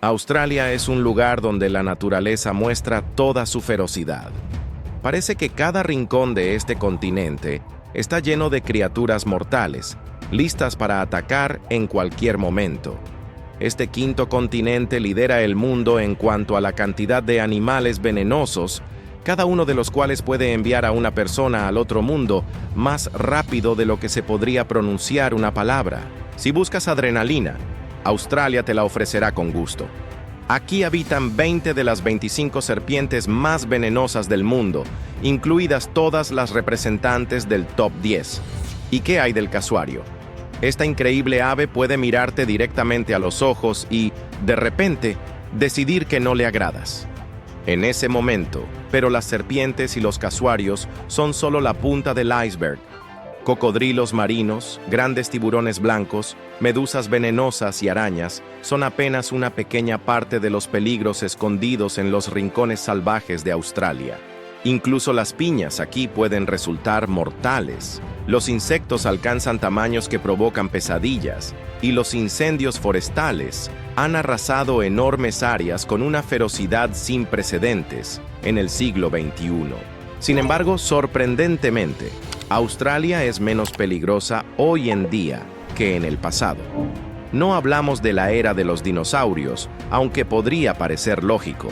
Australia es un lugar donde la naturaleza muestra toda su ferocidad. Parece que cada rincón de este continente está lleno de criaturas mortales, listas para atacar en cualquier momento. Este quinto continente lidera el mundo en cuanto a la cantidad de animales venenosos, cada uno de los cuales puede enviar a una persona al otro mundo más rápido de lo que se podría pronunciar una palabra. Si buscas adrenalina, Australia te la ofrecerá con gusto. Aquí habitan 20 de las 25 serpientes más venenosas del mundo, incluidas todas las representantes del top 10. ¿Y qué hay del casuario? Esta increíble ave puede mirarte directamente a los ojos y, de repente, decidir que no le agradas. En ese momento, pero las serpientes y los casuarios son solo la punta del iceberg. Cocodrilos marinos, grandes tiburones blancos, medusas venenosas y arañas son apenas una pequeña parte de los peligros escondidos en los rincones salvajes de Australia. Incluso las piñas aquí pueden resultar mortales. Los insectos alcanzan tamaños que provocan pesadillas, y los incendios forestales han arrasado enormes áreas con una ferocidad sin precedentes en el siglo XXI. Sin embargo, sorprendentemente, Australia es menos peligrosa hoy en día que en el pasado. No hablamos de la era de los dinosaurios, aunque podría parecer lógico.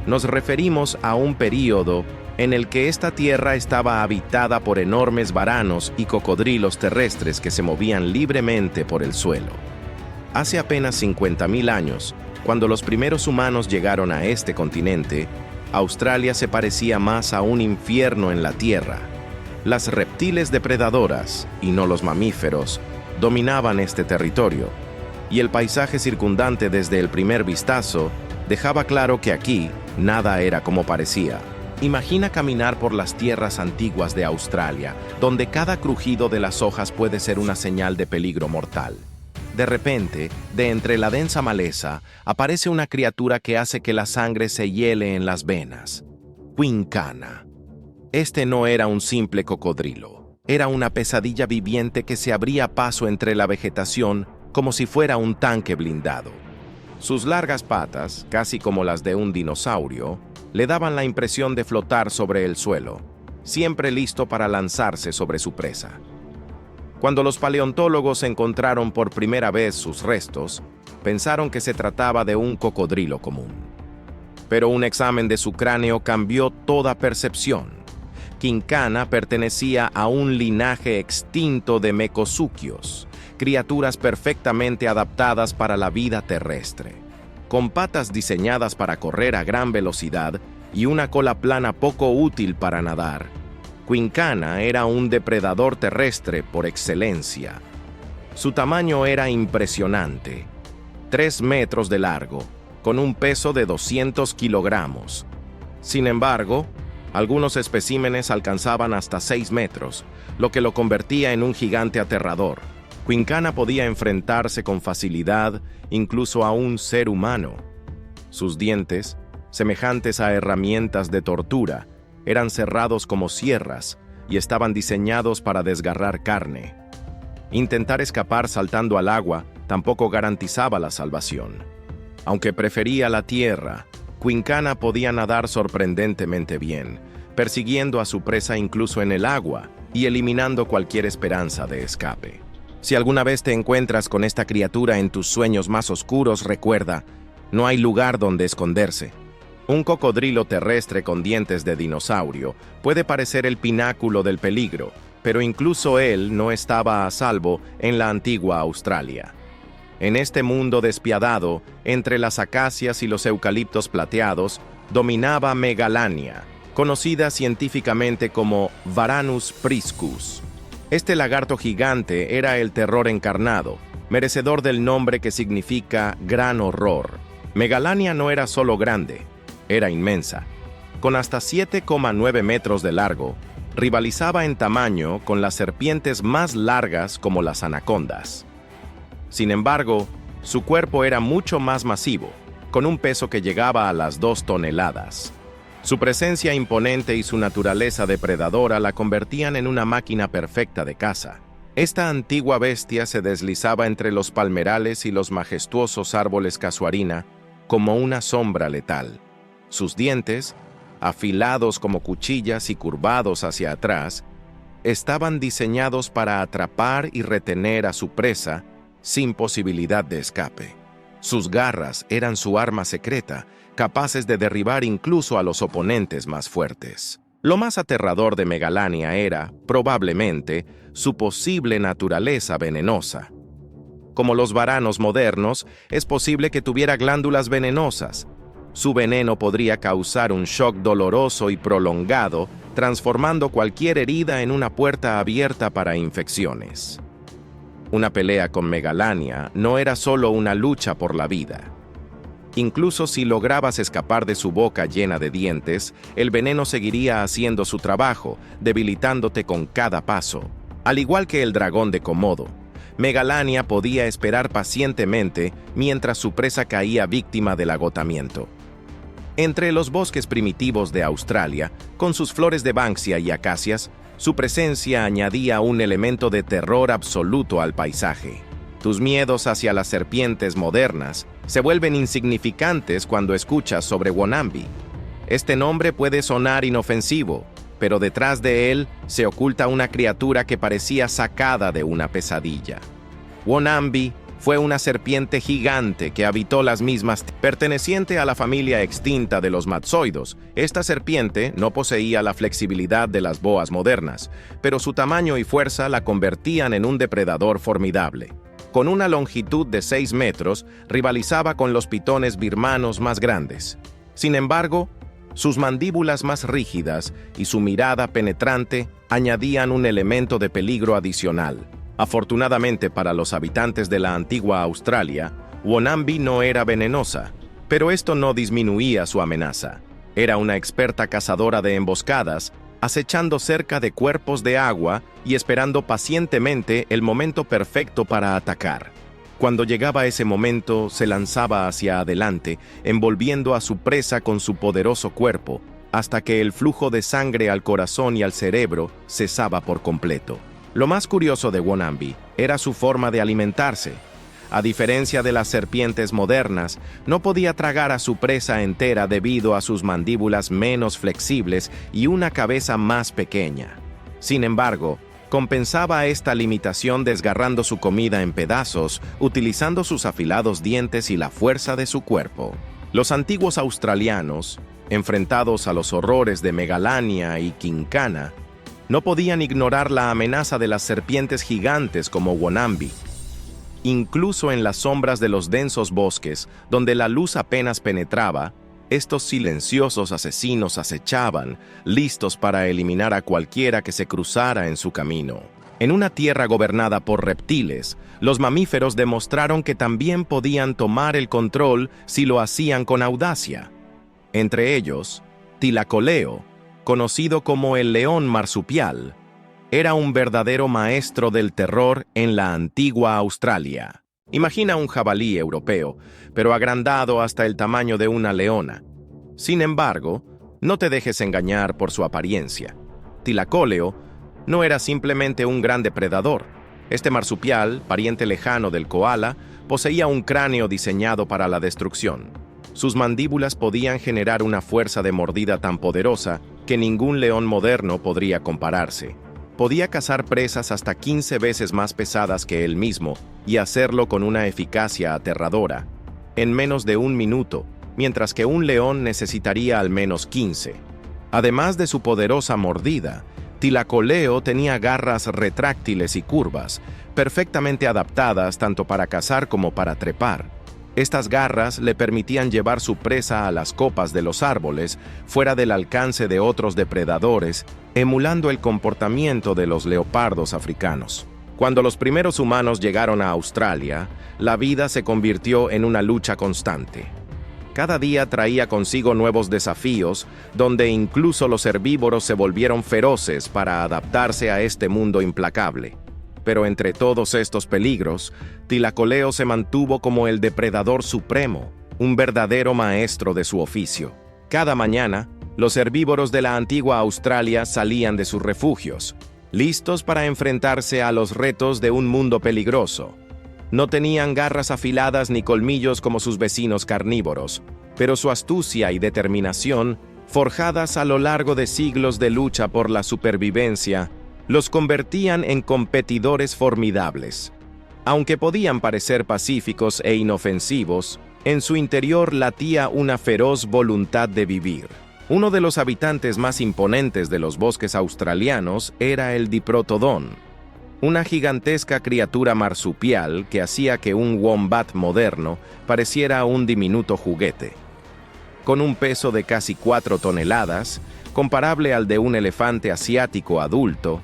Nos referimos a un período en el que esta tierra estaba habitada por enormes varanos y cocodrilos terrestres que se movían libremente por el suelo. Hace apenas 50.000 años, cuando los primeros humanos llegaron a este continente, Australia se parecía más a un infierno en la tierra. Las reptiles depredadoras, y no los mamíferos, dominaban este territorio, y el paisaje circundante desde el primer vistazo dejaba claro que aquí nada era como parecía. Imagina caminar por las tierras antiguas de Australia, donde cada crujido de las hojas puede ser una señal de peligro mortal. De repente, de entre la densa maleza, aparece una criatura que hace que la sangre se hiele en las venas. Kwinkana. Este no era un simple cocodrilo. Era una pesadilla viviente que se abría paso entre la vegetación como si fuera un tanque blindado. Sus largas patas, casi como las de un dinosaurio, le daban la impresión de flotar sobre el suelo, siempre listo para lanzarse sobre su presa. Cuando los paleontólogos encontraron por primera vez sus restos, pensaron que se trataba de un cocodrilo común. Pero un examen de su cráneo cambió toda percepción. Kwinkana pertenecía a un linaje extinto de mecosuquios, criaturas perfectamente adaptadas para la vida terrestre. Con patas diseñadas para correr a gran velocidad y una cola plana poco útil para nadar, Kwinkana era un depredador terrestre por excelencia. Su tamaño era impresionante, 3 metros de largo, con un peso de 200 kilogramos. Sin embargo, algunos especímenes alcanzaban hasta 6 metros, lo que lo convertía en un gigante aterrador. Kwinkana podía enfrentarse con facilidad incluso a un ser humano. Sus dientes, semejantes a herramientas de tortura, eran cerrados como sierras y estaban diseñados para desgarrar carne. Intentar escapar saltando al agua tampoco garantizaba la salvación. Aunque prefería la tierra, Kwinkana podía nadar sorprendentemente bien, persiguiendo a su presa incluso en el agua y eliminando cualquier esperanza de escape. Si alguna vez te encuentras con esta criatura en tus sueños más oscuros, recuerda, no hay lugar donde esconderse. Un cocodrilo terrestre con dientes de dinosaurio puede parecer el pináculo del peligro, pero incluso él no estaba a salvo en la antigua Australia. En este mundo despiadado, entre las acacias y los eucaliptos plateados, dominaba Megalania, conocida científicamente como Varanus priscus. Este lagarto gigante era el terror encarnado, merecedor del nombre que significa gran horror. Megalania no era solo grande, era inmensa. Con hasta 7,9 metros de largo, rivalizaba en tamaño con las serpientes más largas como las anacondas. Sin embargo, su cuerpo era mucho más masivo, con un peso que llegaba a las 2 toneladas. Su presencia imponente y su naturaleza depredadora la convertían en una máquina perfecta de caza. Esta antigua bestia se deslizaba entre los palmerales y los majestuosos árboles casuarina, como una sombra letal. Sus dientes, afilados como cuchillas y curvados hacia atrás, estaban diseñados para atrapar y retener a su presa sin posibilidad de escape. Sus garras eran su arma secreta, capaces de derribar incluso a los oponentes más fuertes. Lo más aterrador de Megalania era, probablemente, su posible naturaleza venenosa. Como los varanos modernos, es posible que tuviera glándulas venenosas. Su veneno podría causar un shock doloroso y prolongado, transformando cualquier herida en una puerta abierta para infecciones. Una pelea con Megalania no era solo una lucha por la vida. Incluso si lograbas escapar de su boca llena de dientes, el veneno seguiría haciendo su trabajo, debilitándote con cada paso. Al igual que el dragón de Komodo, Megalania podía esperar pacientemente mientras su presa caía víctima del agotamiento. Entre los bosques primitivos de Australia, con sus flores de banksia y acacias, su presencia añadía un elemento de terror absoluto al paisaje. Tus miedos hacia las serpientes modernas se vuelven insignificantes cuando escuchas sobre Wonambi. Este nombre puede sonar inofensivo, pero detrás de él se oculta una criatura que parecía sacada de una pesadilla. Wonambi fue una serpiente gigante que habitó las mismas perteneciente a la familia extinta de los matzoidos. Esta serpiente no poseía la flexibilidad de las boas modernas, pero su tamaño y fuerza la convertían en un depredador formidable. Con una longitud de 6 metros, rivalizaba con los pitones birmanos más grandes. Sin embargo, sus mandíbulas más rígidas y su mirada penetrante añadían un elemento de peligro adicional. Afortunadamente para los habitantes de la antigua Australia, Wonambi no era venenosa, pero esto no disminuía su amenaza. Era una experta cazadora de emboscadas, acechando cerca de cuerpos de agua y esperando pacientemente el momento perfecto para atacar. Cuando llegaba ese momento, se lanzaba hacia adelante, envolviendo a su presa con su poderoso cuerpo, hasta que el flujo de sangre al corazón y al cerebro cesaba por completo. Lo más curioso de Wonambi era su forma de alimentarse. A diferencia de las serpientes modernas, no podía tragar a su presa entera debido a sus mandíbulas menos flexibles y una cabeza más pequeña. Sin embargo, compensaba esta limitación desgarrando su comida en pedazos, utilizando sus afilados dientes y la fuerza de su cuerpo. Los antiguos australianos, enfrentados a los horrores de Megalania y Quincana, no podían ignorar la amenaza de las serpientes gigantes como Wonambi. Incluso en las sombras de los densos bosques, donde la luz apenas penetraba, estos silenciosos asesinos acechaban, listos para eliminar a cualquiera que se cruzara en su camino. En una tierra gobernada por reptiles, los mamíferos demostraron que también podían tomar el control si lo hacían con audacia. Entre ellos, Tlacoleo, conocido como el león marsupial, era un verdadero maestro del terror en la antigua Australia. Imagina un jabalí europeo, pero agrandado hasta el tamaño de una leona. Sin embargo, no te dejes engañar por su apariencia. Tlacoleo no era simplemente un gran depredador. Este marsupial, pariente lejano del koala, poseía un cráneo diseñado para la destrucción. Sus mandíbulas podían generar una fuerza de mordida tan poderosa que ningún león moderno podría compararse. Podía cazar presas hasta 15 veces más pesadas que él mismo y hacerlo con una eficacia aterradora, en menos de 1 minuto, mientras que un león necesitaría al menos 15. Además de su poderosa mordida, Tlacoleo tenía garras retráctiles y curvas, perfectamente adaptadas tanto para cazar como para trepar. Estas garras le permitían llevar su presa a las copas de los árboles, fuera del alcance de otros depredadores, emulando el comportamiento de los leopardos africanos. Cuando los primeros humanos llegaron a Australia, la vida se convirtió en una lucha constante. Cada día traía consigo nuevos desafíos, donde incluso los herbívoros se volvieron feroces para adaptarse a este mundo implacable. Pero entre todos estos peligros, Tlacoleo se mantuvo como el depredador supremo, un verdadero maestro de su oficio. Cada mañana, los herbívoros de la antigua Australia salían de sus refugios, listos para enfrentarse a los retos de un mundo peligroso. No tenían garras afiladas ni colmillos como sus vecinos carnívoros, pero su astucia y determinación, forjadas a lo largo de siglos de lucha por la supervivencia, los convertían en competidores formidables. Aunque podían parecer pacíficos e inofensivos, en su interior latía una feroz voluntad de vivir. Uno de los habitantes más imponentes de los bosques australianos era el diprotodón, una gigantesca criatura marsupial que hacía que un wombat moderno pareciera un diminuto juguete. Con un peso de casi 4 toneladas, comparable al de un elefante asiático adulto,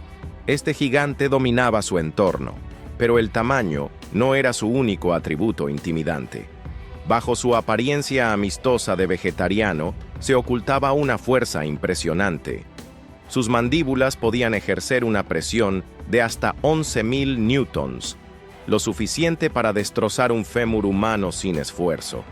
este gigante dominaba su entorno, pero el tamaño no era su único atributo intimidante. Bajo su apariencia amistosa de vegetariano, se ocultaba una fuerza impresionante. Sus mandíbulas podían ejercer una presión de hasta 11.000 newtons, lo suficiente para destrozar un fémur humano sin esfuerzo.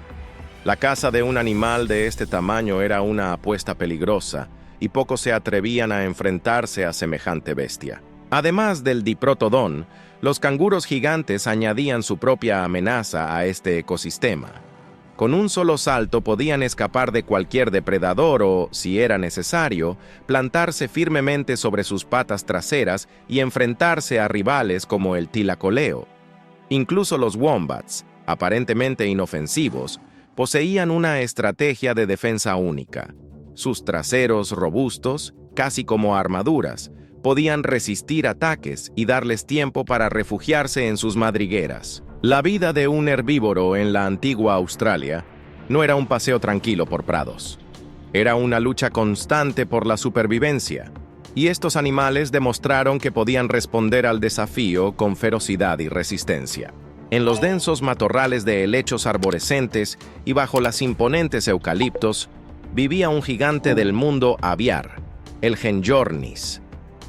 La caza de un animal de este tamaño era una apuesta peligrosa, y pocos se atrevían a enfrentarse a semejante bestia. Además del diprotodón, los canguros gigantes añadían su propia amenaza a este ecosistema. Con un solo salto podían escapar de cualquier depredador o, si era necesario, plantarse firmemente sobre sus patas traseras y enfrentarse a rivales como el tlacoleo. Incluso los wombats, aparentemente inofensivos, poseían una estrategia de defensa única. Sus traseros robustos, casi como armaduras, podían resistir ataques y darles tiempo para refugiarse en sus madrigueras. La vida de un herbívoro en la antigua Australia no era un paseo tranquilo por prados. Era una lucha constante por la supervivencia, y estos animales demostraron que podían responder al desafío con ferocidad y resistencia. En los densos matorrales de helechos arborescentes y bajo las imponentes eucaliptos, vivía un gigante del mundo aviar, el Genjornis.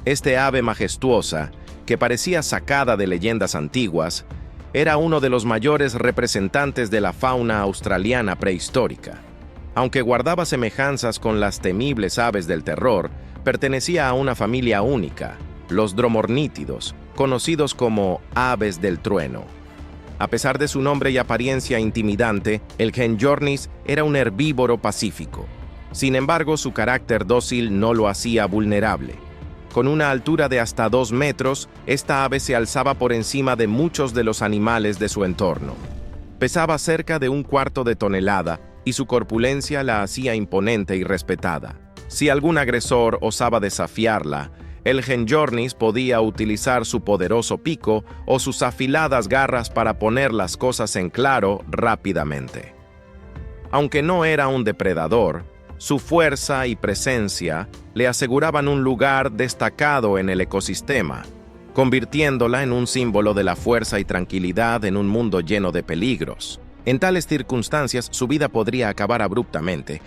Este ave majestuosa, que parecía sacada de leyendas antiguas, era uno de los mayores representantes de la fauna australiana prehistórica. Aunque guardaba semejanzas con las temibles aves del terror, pertenecía a una familia única, los dromornítidos, conocidos como aves del trueno. A pesar de su nombre y apariencia intimidante, el Genjornis era un herbívoro pacífico. Sin embargo, su carácter dócil no lo hacía vulnerable. Con una altura de hasta 2 metros, esta ave se alzaba por encima de muchos de los animales de su entorno. Pesaba cerca de 1/4 de tonelada y su corpulencia la hacía imponente y respetada. Si algún agresor osaba desafiarla, el Genjornis podía utilizar su poderoso pico o sus afiladas garras para poner las cosas en claro rápidamente. Aunque no era un depredador, su fuerza y presencia le aseguraban un lugar destacado en el ecosistema, convirtiéndola en un símbolo de la fuerza y tranquilidad en un mundo lleno de peligros. En tales circunstancias, su vida podría acabar abruptamente,